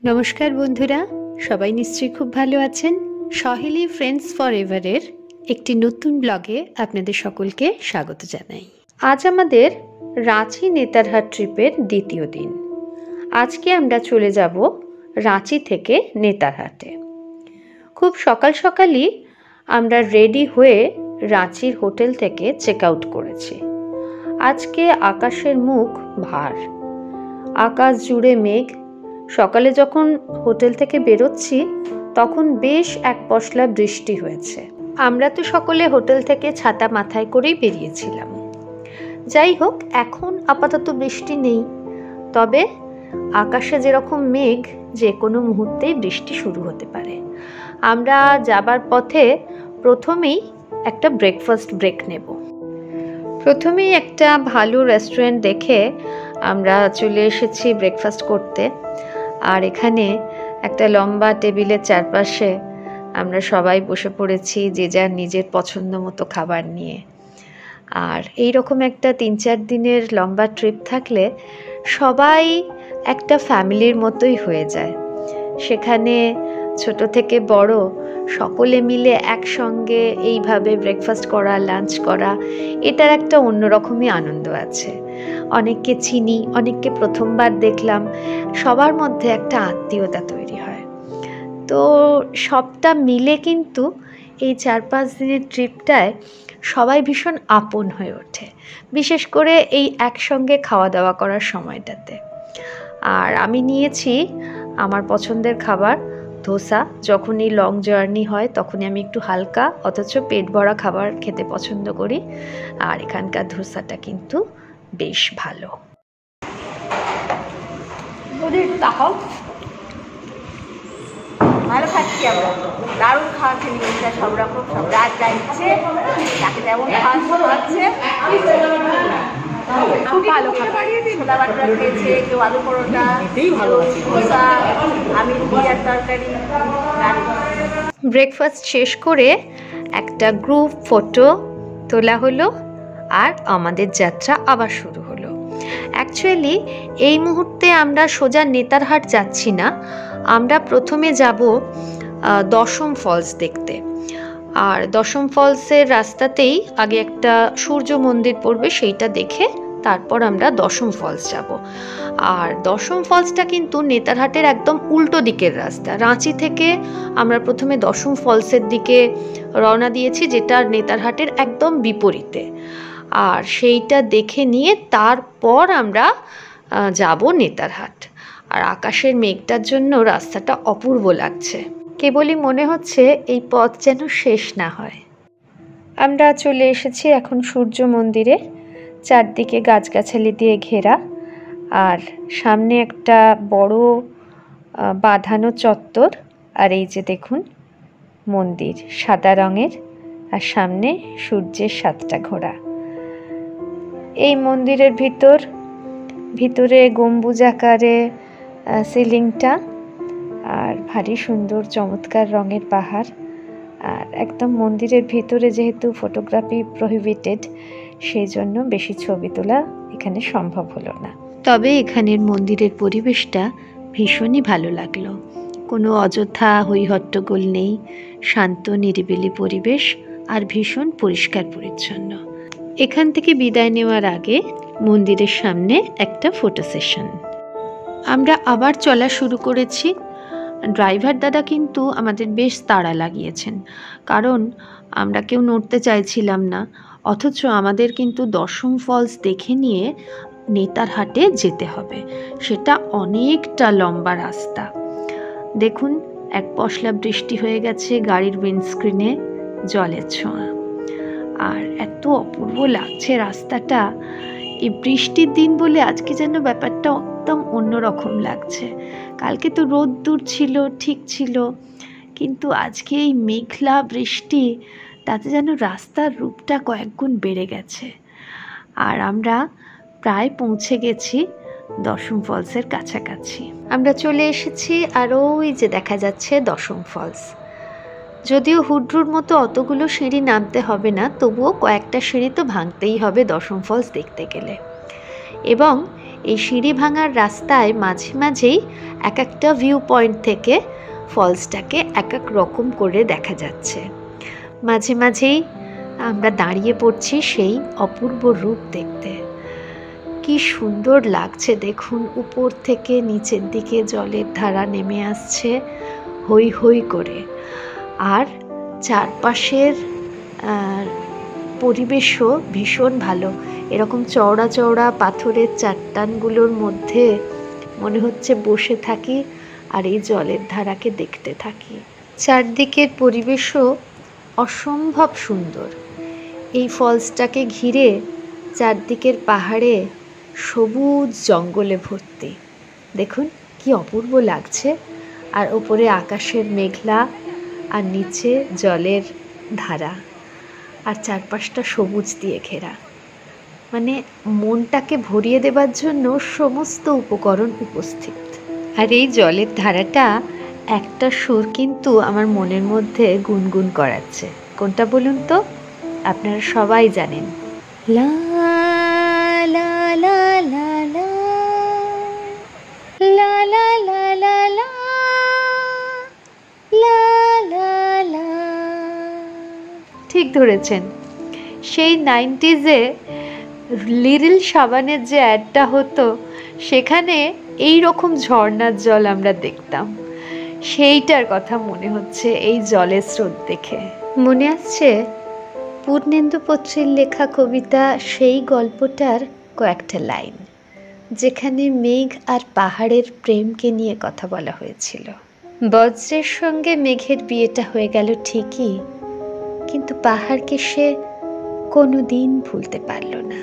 নমস্কার বন্ধুরা, সবাই নিশ্চয়ই খুব ভালো আছেন। সহেলি ফ্রেন্ডস ফরএভারের একটি নতুন ব্লগে আপনাদের সকলকে স্বাগত জানাই। আজ আমাদের রাঁচি নেতারহাট ট্রিপের দ্বিতীয় দিন। আজকে আমরা চলে যাব রাঁচি থেকে নেতারহাটে। খুব সকাল সকালই আমরা রেডি হয়ে রাঁচির হোটেল থেকে চেক আউট করেছি। আজকে আকাশের মুখ ভার, আকাশ জুড়ে মেঘ। সকালে যখন হোটেল থেকে বেরোচ্ছি তখন বেশ এক পশলা বৃষ্টি হয়েছে। আমরা তো সকলে হোটেল থেকে ছাতা মাথায় করেই বেরিয়েছিলাম। যাই হোক, এখন আপাতত বৃষ্টি নেই, তবে আকাশে যেরকম মেঘ, যে কোনো মুহূর্তেই বৃষ্টি শুরু হতে পারে। আমরা যাবার পথে প্রথমেই একটা ব্রেকফাস্ট ব্রেক নেব। প্রথমেই একটা ভালো রেস্টুরেন্ট দেখে আমরা চলে এসেছি ব্রেকফাস্ট করতে। আর এখানে একটা লম্বা টেবিলের চারপাশে আমরা সবাই বসে পড়েছি, যে যার নিজের পছন্দ মতো খাবার নিয়ে। আর এই রকম একটা 3-4 দিনের লম্বা ট্রিপ থাকলে সবাই একটা ফ্যামিলির মতোই হয়ে যায়। সেখানে ছোট থেকে বড় সকলে মিলে একসঙ্গে এইভাবে ব্রেকফাস্ট করা, লাঞ্চ করা, এটার একটা অন্যরকমই আনন্দ আছে। অনেককে চিনি, অনেককে প্রথমবার দেখলাম, সবার মধ্যে একটা আত্মীয়তা তৈরি হয়। তো সবটা মিলে কিন্তু এই 4-5 দিনের ট্রিপটায় সবাই ভীষণ আপন হয়ে ওঠে, বিশেষ করে এই একসঙ্গে খাওয়া দাওয়া করার সময়টাতে। আর আমি নিয়েছি আমার পছন্দের খাবার ধোসা। যখনই লং জার্নি হয় তখনই আমি একটু হালকা অথচ পেট ভরা খাবার খেতে পছন্দ করি। আর এখানকার ধোসাটা কিন্তু বেশ ভালো। ভালো খাচ্ছি আমরা, দারুণ খাওয়া খেয়ে সব রকম, সব রাত যাচ্ছে, যাকে যেমন খাচ্ছে খুব ভালো খাবার। ছোলা বাটা খেয়েছে, কেউ আলু পরোটা, ধোসা, আমি রুটির তরকারি। ব্রেকফাস্ট শেষ করে একটা গ্রুপ ফটো তোলা হলো আর আমাদের যাত্রা আবার শুরু হলো। অ্যাকচুয়ালি এই মুহূর্তে আমরা সোজা নেতারহাট যাচ্ছি না, আমরা প্রথমে যাব দশম ফলস দেখতে। আর দশম ফলসের রাস্তাতেই আগে একটা সূর্য মন্দির পড়বে, সেইটা দেখে তারপর আমরা দশম ফলস যাব। আর দশম ফলসটা কিন্তু নেতারহাটের একদম উল্টো দিকের রাস্তা। রাঁচি থেকে আমরা প্রথমে দশম ফলসের দিকে রওনা দিয়েছি, যেটা নেতারহাটের একদম বিপরীতে। আর সেইটা দেখে নিয়ে তারপর আমরা যাব নেতারহাট। আর আকাশের মেঘটার জন্য রাস্তাটা অপূর্ব লাগছে, কেবলই মনে হচ্ছে এই পথ যেন শেষ না হয়। আমরা চলে এসেছি এখন সূর্য মন্দিরে, চারদিকে গাছগাছালি দিয়ে ঘেরা, আর সামনে একটা বড় বাঁধানো চত্বর। আর এই যে দেখুন মন্দির সাদা রঙের, আর সামনে সূর্যের 7টা ঘোড়া। এই মন্দিরের ভিতরে গম্বুজ আকারে সিলিংটা, আর ভারী সুন্দর চমৎকার রঙের পাহাড়। আর একদম মন্দিরের ভিতরে যেহেতু ফটোগ্রাফি প্রহিবিটেড, সেই জন্য বেশি ছবি তোলা এখানে সম্ভব হলো না। তবে এখানের মন্দিরের পরিবেশটা ভীষণই ভালো লাগলো। কোনো অযথা হইহট্টগোল নেই, শান্ত নিরিবিলি পরিবেশ, আর ভীষণ পরিষ্কার পরিচ্ছন্ন। এখান থেকে বিদায় নেওয়ার আগে মন্দিরের সামনে একটা ফটো সেশন। আমরা আবার চলা শুরু করেছি। ড্রাইভার দাদা কিন্তু আমাদের বেশ তাড়া লাগিয়েছেন, কারণ আমরা কেউ নড়তে চাইছিলাম না, অথচ আমাদের কিন্তু দশম ফলস দেখে নিয়ে নেতারহাটে যেতে হবে। সেটা অনেকটা লম্বা রাস্তা। দেখুন এক পশলা বৃষ্টি হয়ে গেছে, গাড়ির উইন্ডস্ক্রিনে জলের ছোঁয়া, আর এত অপূর্ব লাগছে রাস্তাটা। এই বৃষ্টির দিন বলে আজকে যেন ব্যাপারটা একদম অন্যরকম লাগছে। কালকে তো রোদ্দুর ছিল, ঠিক ছিল, কিন্তু আজকে এই মেঘলা বৃষ্টি, তাতে যেন রাস্তার রূপটা কয়েকগুণ বেড়ে গেছে। আর আমরা প্রায় পৌঁছে গেছি দশম ফলসের কাছাকাছি। আমরা চলে এসেছি, আর ওই যে দেখা যাচ্ছে দশম ফলস। যদিও হুড্রুর মতো অতগুলো সিঁড়ি নামতে হবে না, তবুও কয়েকটা সিঁড়ি তো ভাঙতেই হবে দশম ফলস দেখতে গেলে। এবং এই সিঁড়ি ভাঙার রাস্তায় মাঝে মাঝেই এক একটা ভিউ পয়েন্ট থেকে ফলসটাকে এক এক রকম করে দেখা যাচ্ছে। মাঝে মাঝেই আমরা দাঁড়িয়ে পড়ছি সেই অপূর্ব রূপ দেখতে। কি সুন্দর লাগছে দেখুন, উপর থেকে নিচের দিকে জলের ধারা নেমে আসছে হই হই করে। আর চারপাশের পরিবেশও ভীষণ ভালো। এরকম চওড়া চওড়া পাথরের চট্টানগুলোর মধ্যে মনে হচ্ছে বসে থাকি আর এই জলের ধারাকে দেখতে থাকি। চারদিকের পরিবেশও অসম্ভব সুন্দর। এই ফলসটাকে ঘিরে চারদিকের পাহাড়ে সবুজ জঙ্গলে ভর্তি। দেখুন কি অপূর্ব লাগছে। আর ওপরে আকাশের মেঘলা আর নিচে জলের ধারা আর চারপাশটা সবুজ দিয়ে ঘেরা। মানে মনটাকে ভরিয়ে দেবার জন্য সমস্ত উপকরণ উপস্থিত। আর এই জলের ধারাটা একটা সুর কিন্তু আমার মনের মধ্যে গুনগুন করাচ্ছে। কোনটা বলুন তো? আপনারা সবাই জানেন, লা লা লা লা লা লা লা লা লা লা লা লা লা। ঠিক ধরেছেন। সেই 90s-এ লিটল সাবানের যে অ্যাডটা হতো সেখানে এই রকম ঝর্ণার জল আমরা দেখতাম। সেইটার কথা মনে হচ্ছে এই জলের স্রোত দেখে। মনে আসছে পূর্ণেন্দু পত্রের লেখা কবিতা সেই গল্পটার কয়েকটা লাইন, যেখানে মেঘ আর পাহাড়ের প্রেমকে নিয়ে কথা বলা হয়েছিল। বজ্রের সঙ্গে মেঘের বিয়েটা হয়ে গেল ঠিকই, কিন্তু পাহাড়কে সে কোনোদিন ভুলতে পারল না।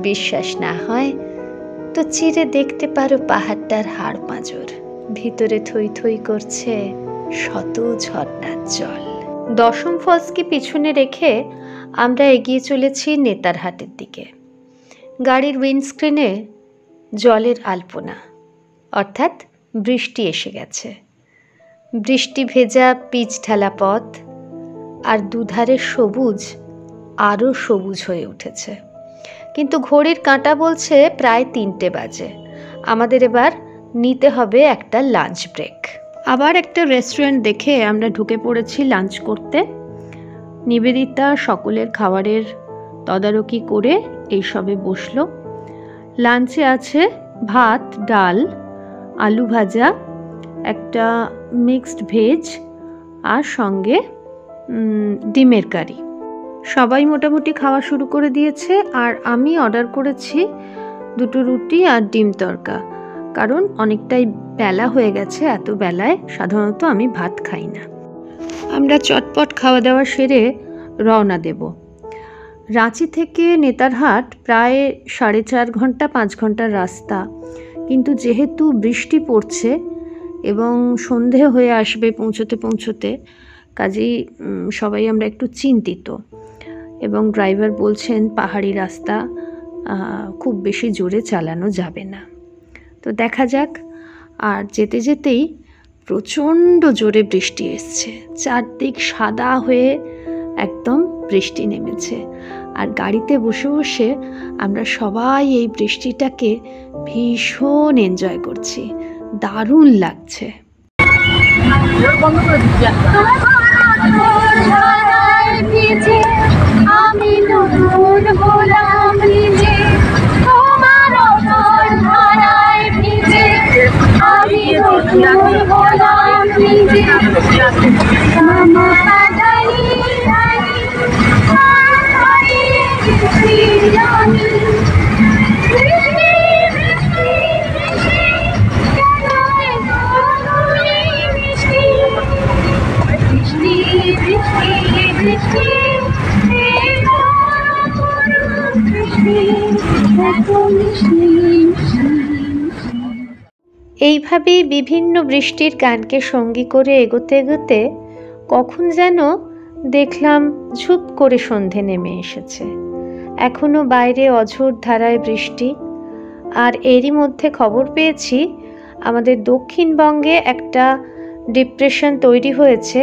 বিশ্বাস না হয় তো চিরে দেখতে পারো পাহাড়টার হাড় পাঁজর, ভিতরে থই থই করছে শত ঝর্ণার জল। দশম ফলসকে পিছনে রেখে আমরা এগিয়ে চলেছি নেতারহাটের দিকে। গাড়ির উইন্ডস্ক্রিনে জলের আলপনা, অর্থাৎ বৃষ্টি এসে গেছে। বৃষ্টি ভেজা পিচ ঢালা পথ আর দুধারে সবুজ আরও সবুজ হয়ে উঠেছে। কিন্তু ঘড়ির কাঁটা বলছে প্রায় 3টে বাজে। আমাদের এবার নিতে হবে একটা লাঞ্চ ব্রেক। আবার একটা রেস্টুরেন্ট দেখে আমরা ঢুকে পড়েছি লাঞ্চ করতে। নিবেদিতা সকলের খাবারের তদারকি করে এইসবে বসলো। লাঞ্চে আছে ভাত, ডাল, আলু ভাজা, একটা মিক্সড ভেজ আর সঙ্গে ডিমের কারি। সবাই মোটামুটি খাওয়া শুরু করে দিয়েছে আর আমি অর্ডার করেছি 2টো রুটি আর ডিম তড়কা, কারণ অনেকটাই বেলা হয়ে গেছে। এত বেলায় সাধারণত আমি ভাত খাই না। আমরা চটপট খাওয়া দাওয়া সেরে রওনা দেব। রাঁচি থেকে নেতারহাট প্রায় 4.5 ঘন্টা 5 ঘন্টার রাস্তা, কিন্তু যেহেতু বৃষ্টি পড়ছে এবং সন্ধে হয়ে আসবে পৌঁছতে পৌঁছতে, কাজেই সবাই আমরা একটু চিন্তিত। এবং ড্রাইভার বলছেন পাহাড়ি রাস্তা খুব বেশি জোরে চালানো যাবে না। তো দেখা যাক। আর যেতে যেতেই প্রচণ্ড জোরে বৃষ্টি এসছে, চারদিক সাদা হয়ে একদম বৃষ্টি নেমেছে। আর গাড়িতে বসে বসে আমরা সবাই এই বৃষ্টিটাকে ভীষণ এনজয় করছি, দারুণ লাগছে। আমি নতুন হলাম নিজে, তোমার ধারায় ভিজে, আমি নতুন হলাম নিজে, মামা জানি জানি জানি এইভাবেই বিভিন্ন বৃষ্টির গানকে সঙ্গী করে এগোতে এগোতে কখন যেন দেখলাম ঝুপ করে সন্ধে নেমে এসেছে। এখনো বাইরে অঝোর ধারায় বৃষ্টি। আর এরই মধ্যে খবর পেয়েছি আমাদের দক্ষিণবঙ্গে একটা ডিপ্রেশন তৈরি হয়েছে।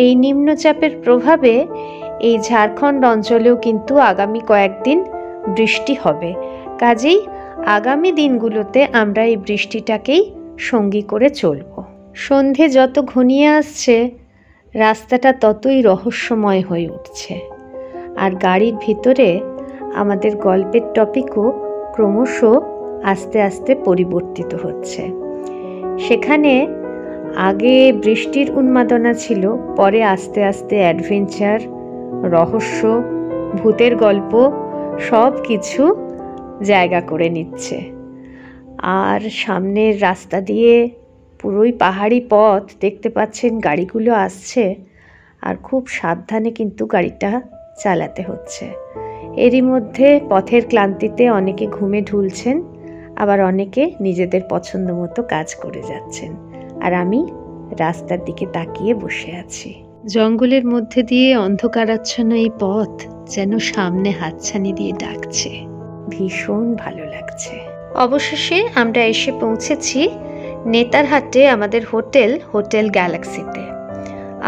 এই নিম্নচাপের প্রভাবে এই ঝাড়খণ্ড অঞ্চলেও কিন্তু আগামী কয়েকদিন বৃষ্টি হবে। কাজেই আগামী দিনগুলোতে আমরা এই বৃষ্টিটাকেই সঙ্গী করে চলব। সন্ধে যত ঘনিয়ে আসছে রাস্তাটা ততই রহস্যময় হয়ে উঠছে, আর গাড়ির ভিতরে আমাদের গল্পের টপিকও ক্রমশ আস্তে আস্তে পরিবর্তিত হচ্ছে। সেখানে আগে বৃষ্টির উন্মাদনা ছিল, পরে আস্তে আস্তে অ্যাডভেঞ্চার, রহস্য, ভূতের গল্প সব কিছু জায়গা করে নিচ্ছে। আর সামনের রাস্তা দিয়ে পুরোই পাহাড়ি পথ, দেখতে পাচ্ছেন গাড়িগুলো আসছে, আর খুব সাবধানে কিন্তু গাড়িটা চালাতে হচ্ছে। এরই মধ্যে পথের ক্লান্তিতে অনেকে ঘুমে ঢুলছেন, আবার অনেকে নিজেদের পছন্দ মতো কাজ করে যাচ্ছেন, আর আমি রাস্তার দিকে তাকিয়ে বসে আছি। জঙ্গলের মধ্যে দিয়ে অন্ধকারাচ্ছন্ন এই পথ যেন সামনে হাতছানি দিয়ে ডাকছে। ভীষণ ভালো লাগছে। অবশেষে আমরা এসে পৌঁছেছি নেতারহাটে আমাদের হোটেল গ্যালাক্সিতে।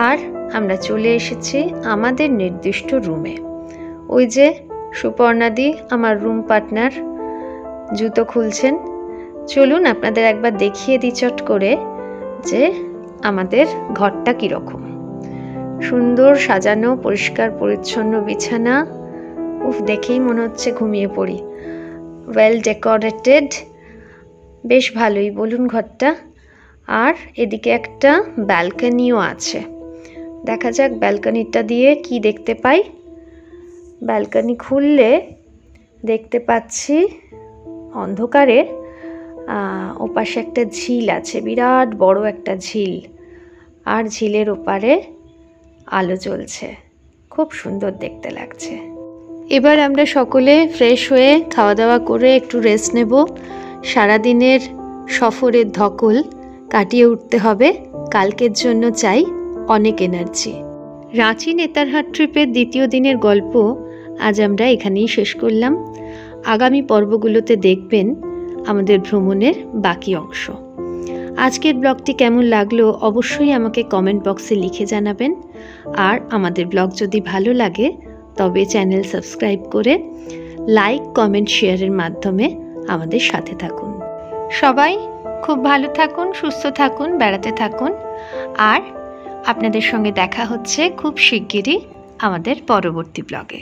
আর আমরা চলে এসেছি আমাদের নির্দিষ্ট রুমে। ওই যে সুপর্ণাদি, আমার রুম পার্টনার, জুতো খুলছেন। চলুন আপনাদের একবার দেখিয়ে দিই চট করে যে আমাদের ঘরটা কীরকম। সুন্দর সাজানো, পরিষ্কার পরিচ্ছন্ন বিছানা, দেখেই মনে হচ্ছে ঘুমিয়ে পড়ি। ওয়েল ডেকোরেটেড, বেশ ভালোই বলুন ঘরটা। আর এদিকে একটা ব্যালকনিও আছে। দেখা যাক ব্যালকনিটা দিয়ে কি দেখতে পাই। ব্যালকনি খুললে দেখতে পাচ্ছি অন্ধকারে ওপাশে একটা ঝিল আছে, বিরাট বড় একটা ঝিল, আর ঝিলের ওপারে আলো জ্বলছে, খুব সুন্দর দেখতে লাগছে। এবার আমরা সকলে ফ্রেশ হয়ে খাওয়া দাওয়া করে একটু রেস্ট নেব। সারাদিনের সফরের ধকল কাটিয়ে উঠতে হবে, কালকের জন্য চাই অনেক এনার্জি। রাঁচি নেতারহাট ট্রিপের দ্বিতীয় দিনের গল্প আজ আমরা এখানেই শেষ করলাম। আগামী পর্বগুলোতে দেখবেন আমাদের ভ্রমণের বাকি অংশ। আজকের ব্লগটি কেমন লাগলো অবশ্যই আমাকে কমেন্ট বক্সে লিখে জানাবেন। আর আমাদের ব্লগ যদি ভালো লাগে তবে চ্যানেল সাবস্ক্রাইব করে লাইক, কমেন্ট, শেয়ারের মাধ্যমে আমাদের সাথে থাকুন। সবাই খুব ভালো থাকুন, সুস্থ থাকুন, বেড়াতে থাকুন। আর আপনাদের সঙ্গে দেখা হচ্ছে খুব শিগগিরই আমাদের পরবর্তী ব্লগে।